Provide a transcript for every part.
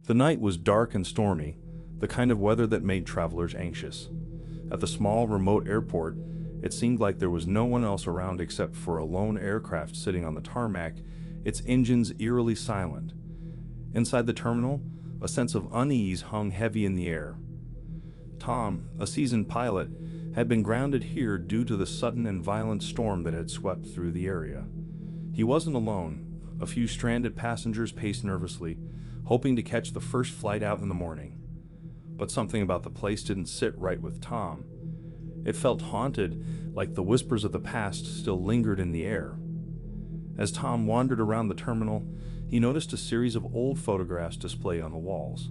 The night was dark and stormy, the kind of weather that made travelers anxious. At the small, remote airport, it seemed like there was no one else around except for a lone aircraft sitting on the tarmac, its engines eerily silent. Inside the terminal, a sense of unease hung heavy in the air. Tom, a seasoned pilot, had been grounded here due to the sudden and violent storm that had swept through the area. He wasn't alone. A few stranded passengers paced nervously, hoping to catch the first flight out in the morning. But something about the place didn't sit right with Tom. It felt haunted, like the whispers of the past still lingered in the air. As Tom wandered around the terminal, he noticed a series of old photographs displayed on the walls.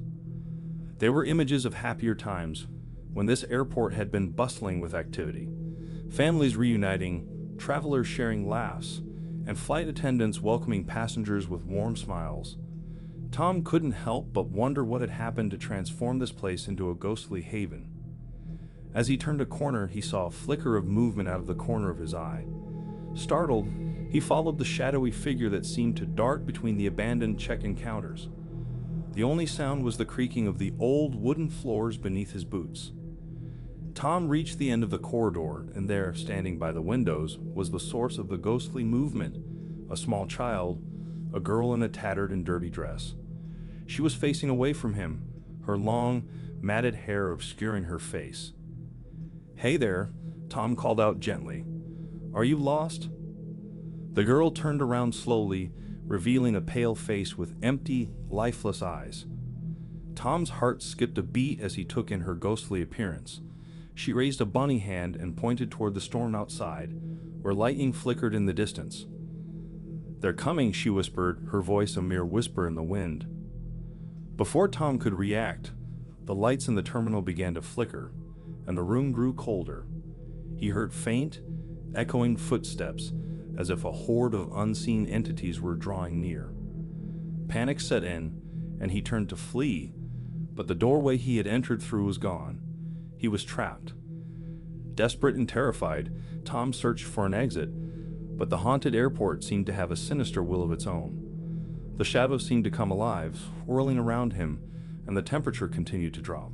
They were images of happier times, when this airport had been bustling with activity. Families reuniting, travelers sharing laughs, and flight attendants welcoming passengers with warm smiles. Tom couldn't help but wonder what had happened to transform this place into a ghostly haven. As he turned a corner, he saw a flicker of movement out of the corner of his eye. Startled, he followed the shadowy figure that seemed to dart between the abandoned check-in counters. The only sound was the creaking of the old wooden floors beneath his boots. Tom reached the end of the corridor, and there, standing by the windows, was the source of the ghostly movement, a small child, a girl in a tattered and dirty dress. She was facing away from him, her long, matted hair obscuring her face. "Hey there," Tom called out gently. "Are you lost?" The girl turned around slowly, revealing a pale face with empty, lifeless eyes. Tom's heart skipped a beat as he took in her ghostly appearance. She raised a bunny hand and pointed toward the storm outside, where lightning flickered in the distance. "They're coming," she whispered, her voice a mere whisper in the wind. Before Tom could react, the lights in the terminal began to flicker, and the room grew colder. He heard faint, echoing footsteps, as if a horde of unseen entities were drawing near. Panic set in, and he turned to flee, but the doorway he had entered through was gone. He was trapped. Desperate and terrified, Tom searched for an exit, but the haunted airport seemed to have a sinister will of its own. The shadows seemed to come alive, swirling around him, and the temperature continued to drop.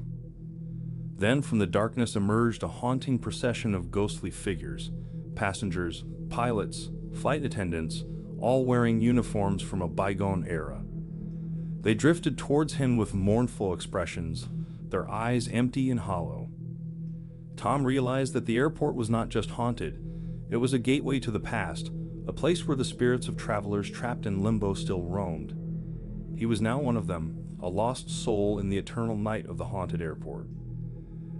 Then from the darkness emerged a haunting procession of ghostly figures, passengers, pilots, flight attendants, all wearing uniforms from a bygone era. They drifted towards him with mournful expressions, their eyes empty and hollow. Tom realized that the airport was not just haunted, it was a gateway to the past, a place where the spirits of travelers trapped in limbo still roamed. He was now one of them, a lost soul in the eternal night of the haunted airport.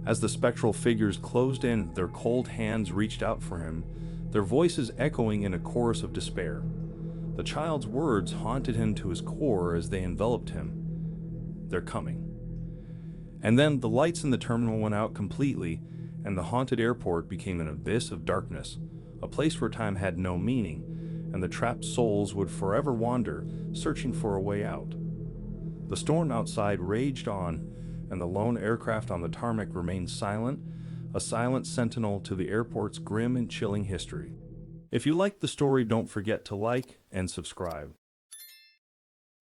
As the spectral figures closed in, their cold hands reached out for him, their voices echoing in a chorus of despair. The child's words haunted him to his core as they enveloped him. "They're coming." And then the lights in the terminal went out completely, and the haunted airport became an abyss of darkness, a place where time had no meaning, and the trapped souls would forever wander, searching for a way out. The storm outside raged on, and the lone aircraft on the tarmac remained silent, a silent sentinel to the airport's grim and chilling history. If you liked the story, don't forget to like and subscribe.